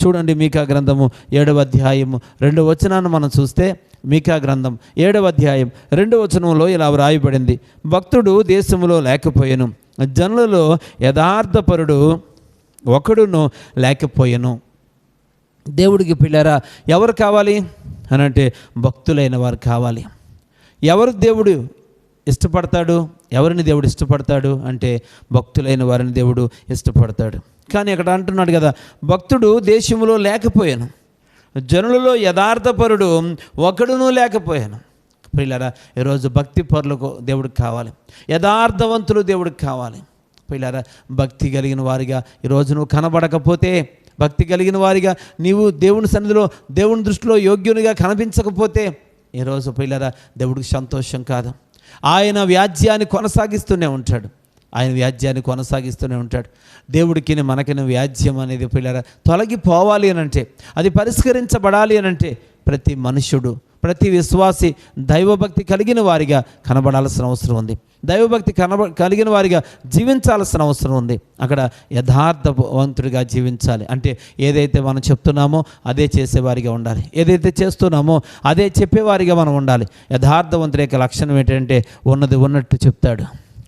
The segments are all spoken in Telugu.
చూడండి, మీకా గ్రంథము 7వ అధ్యాయము 2వ వచనాన్ని మనం చూస్తే, మీకా గ్రంథం 7వ అధ్యాయం 2వ వచనంలో ఇలా వ్రాయబడింది: భక్తుడు దేశములో లేకపోయెను, జనులలో యథార్థపరుడు ఒకడును లేకపోయెను. దేవుడికి పిల్లరా ఎవరు కావాలి అని అంటే భక్తులైన వారు కావాలి. ఎవరు దేవుడు ఇష్టపడతాడు? ఎవరిని దేవుడు ఇష్టపడతాడు అంటే భక్తులైన వారిని దేవుడు ఇష్టపడతాడు. కానీ అక్కడ అంటున్నాడు కదా, భక్తుడు దేశములో లేకపోయాను, జనులలో యథార్థపరుడు ఒకడును లేకపోయాను. పిల్లరా ఈరోజు భక్తి పరులకు దేవుడికి కావాలి, యథార్థవంతులు దేవుడికి కావాలి. పిల్లరా భక్తి కలిగిన వారిగా ఈరోజు నువ్వు కనబడకపోతే, భక్తి కలిగిన వారిగా నీవు దేవుని సన్నిధిలో దేవుని దృష్టిలో యోగ్యునిగా కనిపించకపోతే ఈరోజు పిల్లరా దేవుడికి సంతోషం కాదు. ఆయన వ్యాజ్యాన్ని కొనసాగిస్తూనే ఉంటాడు, ఆయన వ్యాజ్యాన్ని కొనసాగిస్తూనే ఉంటాడు. దేవుడికి మనకిన వ్యాజ్యం అనేది పిల్లరా తొలగిపోవాలి అనంటే, అది పరిష్కరించబడాలి అనంటే ప్రతి మనుష్యుడు, ప్రతి విశ్వాసి దైవభక్తి కలిగిన వారిగా కనబడాల్సిన అవసరం ఉంది, దైవభక్తి కలిగిన వారిగా జీవించాల్సిన అవసరం ఉంది. అక్కడ యథార్థవంతుడిగా జీవించాలి అంటే ఏదైతే మనం చెప్తున్నామో అదే చేసేవారిగా ఉండాలి, ఏదైతే చేస్తున్నామో అదే చెప్పేవారిగా మనం ఉండాలి. యథార్థవంతుడి యొక్క లక్షణం ఏంటంటే ఉన్నది ఉన్నట్టు చెప్తాడు.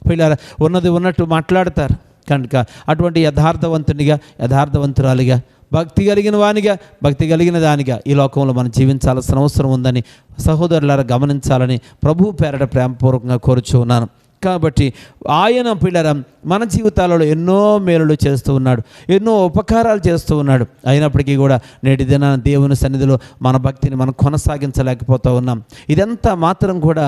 పిల్లలు ఉన్నది ఉన్నట్టు మాట్లాడతారు. కనుక అటువంటి యథార్థవంతునిగా, యథార్థవంతురాలిగా, భక్తి కలిగిన వానిగా, భక్తి కలిగిన దానిగా ఈ లోకంలో మనం జీవించాల్సిన అవసరం ఉందని సహోదరులారా గమనించాలని ప్రభువు పేరట ప్రేమపూర్వకంగా కోరుచూ ఉన్నాను. కాబట్టి ఆయన పిల్లర మన జీవితాలలో ఎన్నో మేలులు చేస్తూ ఉన్నాడు, ఎన్నో ఉపకారాలు చేస్తూ ఉన్నాడు. అయినప్పటికీ కూడా నేటి దినాన దేవుని సన్నిధిలో మన భక్తిని మనం కొనసాగించలేకపోతూ ఉన్నాం. ఇదంతా మాత్రం కూడా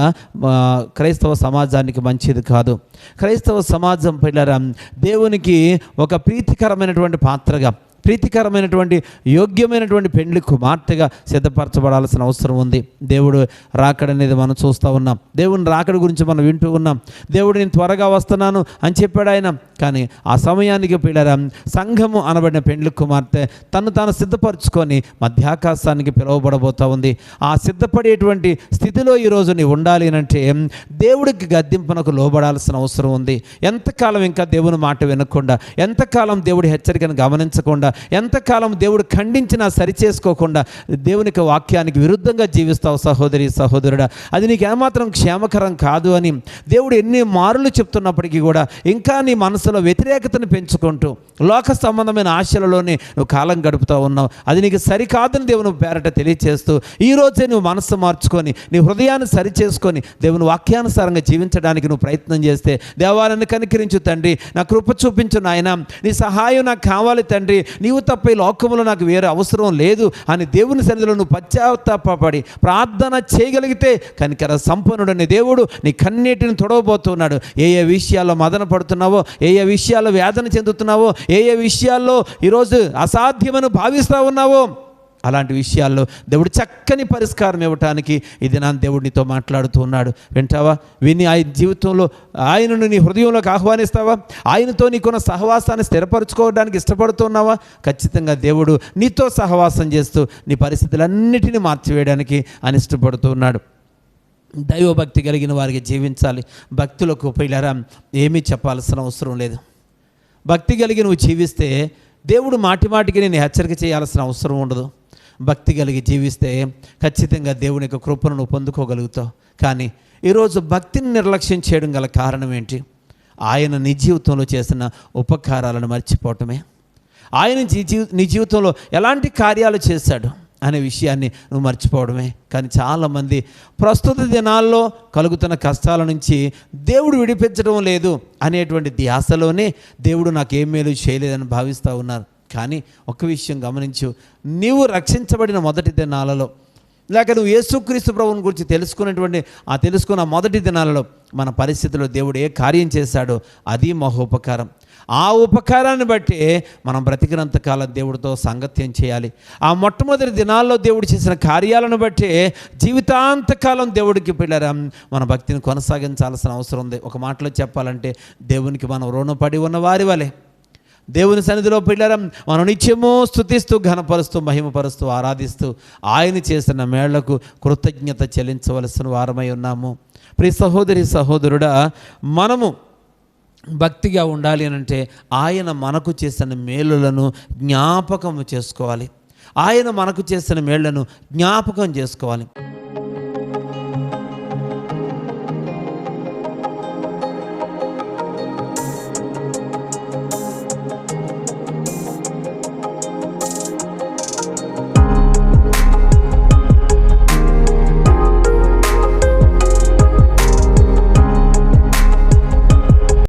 క్రైస్తవ సమాజానికి మంచిది కాదు. క్రైస్తవ సమాజం పిల్లర దేవునికి ఒక ప్రీతికరమైనటువంటి పాత్రగా, ప్రీతికరమైనటువంటి యోగ్యమైనటువంటి పెండ్లి కుమార్తెగా సిద్ధపరచబడాల్సిన అవసరం ఉంది. దేవుడు రాకడనేది మనం చూస్తూ ఉన్నాం, దేవుని రాకడ గురించి మనం వింటూ ఉన్నాం. దేవుడు నేను త్వరగా వస్తున్నాను అని చెప్పాడు ఆయన. కానీ ఆ సమయానికి పిల్లరా సంఘము అనబడిన పెండ్లి కుమార్తె తను తాను సిద్ధపరచుకొని మధ్యాకాశానికి పిలువబడబోతూ ఉంది. ఆ సిద్ధపడేటువంటి స్థితిలో ఈరోజు నీవు ఉండాలి అంటే దేవుడికి గద్దింపునకు లోబడాల్సిన అవసరం ఉంది. ఎంతకాలం ఇంకా దేవుని మాట వినకుండా, ఎంతకాలం దేవుడి హెచ్చరికను గమనించకుండా, ఎంతకాలం దేవుడు ఖండించినా సరిచేసుకోకుండా దేవునికి వాక్యానికి విరుద్ధంగా జీవిస్తావు సహోదరి సహోదరుడా, అది నీకు ఏమాత్రం క్షేమకరం కాదు అని దేవుడు ఎన్ని మారులు చెప్తున్నప్పటికీ కూడా ఇంకా నీ మనసులో వ్యతిరేకతను పెంచుకుంటూ లోక సంబంధమైన ఆశలలోనే నువ్వు కాలం గడుపుతూ ఉన్నావు. అది నీకు సరికాదని దేవుని పేరట తెలియచేస్తూ ఈరోజే నువ్వు మనసు మార్చుకొని నీ హృదయాన్ని సరిచేసుకొని దేవుని వాక్యానుసారంగా జీవించడానికి నువ్వు ప్రయత్నం చేస్తే, దేవాలయాన్ని కనికరించు తండ్రి, నా కృప చూపించు నాయన, నీ సహాయం నాకు కావాలి తండ్రి, నీవు తప్ప ఈ లోకంలో నాకు వేరే అవసరం లేదు అని దేవుని సన్నిధిలో నువ్వు పశ్చాత్తాపపడి ప్రార్థన చేయగలిగితే కనికర సంపన్నుడని దేవుడు నీ కన్నీటిని తొడవబోతున్నాడు. ఏ ఏ విషయాల్లో మదన పడుతున్నావో, ఏ ఏ విషయాల్లో వేదన చెందుతున్నావో, ఏ ఏ విషయాల్లో ఈరోజు అసాధ్యమని భావిస్తూ ఉన్నావో అలాంటి విషయాల్లో దేవుడు చక్కని పరిష్కారం ఇవ్వటానికి ఇది నా దేవుడు నీతో మాట్లాడుతూ ఉన్నాడు. వింటావా? విని ఆయన జీవితంలో ఆయనను నీ హృదయంలోకి ఆహ్వానిస్తావా? ఆయనతో నీకున్న సహవాసాన్ని స్థిరపరచుకోవడానికి ఇష్టపడుతున్నావా? ఖచ్చితంగా దేవుడు నీతో సహవాసం చేస్తూ నీ పరిస్థితులన్నిటినీ మార్చివేయడానికి ఆయన ఇష్టపడుతూ ఉన్నాడు. దైవభక్తి కలిగిన వారికి జీవించాలి. భక్తులకు పిల్లరా ఏమీ చెప్పాల్సిన అవసరం లేదు. భక్తి కలిగి నువ్వు జీవిస్తే దేవుడు మాటి మాటికి నేను హెచ్చరిక చేయాల్సిన అవసరం ఉండదు. భక్తి కలిగి జీవిస్తే ఖచ్చితంగా దేవుని యొక్క కృపను నువ్వు పొందుకోగలుగుతావు. కానీ ఈరోజు భక్తిని నిర్లక్ష్యం చేయడం గల కారణం ఏంటి? ఆయన నీ జీవితంలో చేసిన ఉపకారాలను మర్చిపోవటమే. ఆయన నీ జీవితంలో ఎలాంటి కార్యాలు చేశాడు అనే విషయాన్ని నువ్వు మర్చిపోవడమే. కానీ చాలామంది ప్రస్తుత దినాల్లో కలుగుతున్న కష్టాల నుంచి దేవుడు విడిపించడం లేదు అనేటువంటి ధ్యాసలోనే దేవుడు నాకేం మేలు చేయలేదని భావిస్తూ ఉన్నారు. కానీ ఒక విషయం గమనించు, నీవు రక్షించబడిన మొదటి దినాలలో, లేక నువ్వు యేసుక్రీస్తు ప్రభువుని గురించి తెలుసుకున్న మొదటి దినాలలో మన పరిస్థితుల్లో దేవుడు ఏ కార్యం చేశాడో అది మహోపకారం. ఆ ఉపకారాన్ని బట్టి మనం బ్రతికినంతకాలం దేవుడితో సాంగత్యం చేయాలి. ఆ మొట్టమొదటి దినాల్లో దేవుడు చేసిన కార్యాలను బట్టి జీవితాంతకాలం దేవుడికి పిల్లరా మన భక్తిని కొనసాగించాల్సిన అవసరం ఉంది. ఒక మాటలో చెప్పాలంటే దేవునికి మనం రుణపడి ఉన్న వారి వలె దేవుని సన్నిధిలో పిల్లరం మనం నిత్యము స్తుతిస్తూ, ఘనపరుస్తూ, మహిమపరుస్తూ, ఆరాధిస్తూ ఆయన చేసిన మేళ్లకు కృతజ్ఞత చెల్లించవలసిన వారమై ఉన్నాము. ప్రియ సహోదరి సహోదరుడా, మనము భక్తిగా ఉండాలి అని అంటే ఆయన మనకు చేసిన మేలులను జ్ఞాపకం చేసుకోవాలి. ఆయన మనకు చేసిన మేళ్లను జ్ఞాపకం చేసుకోవాలి.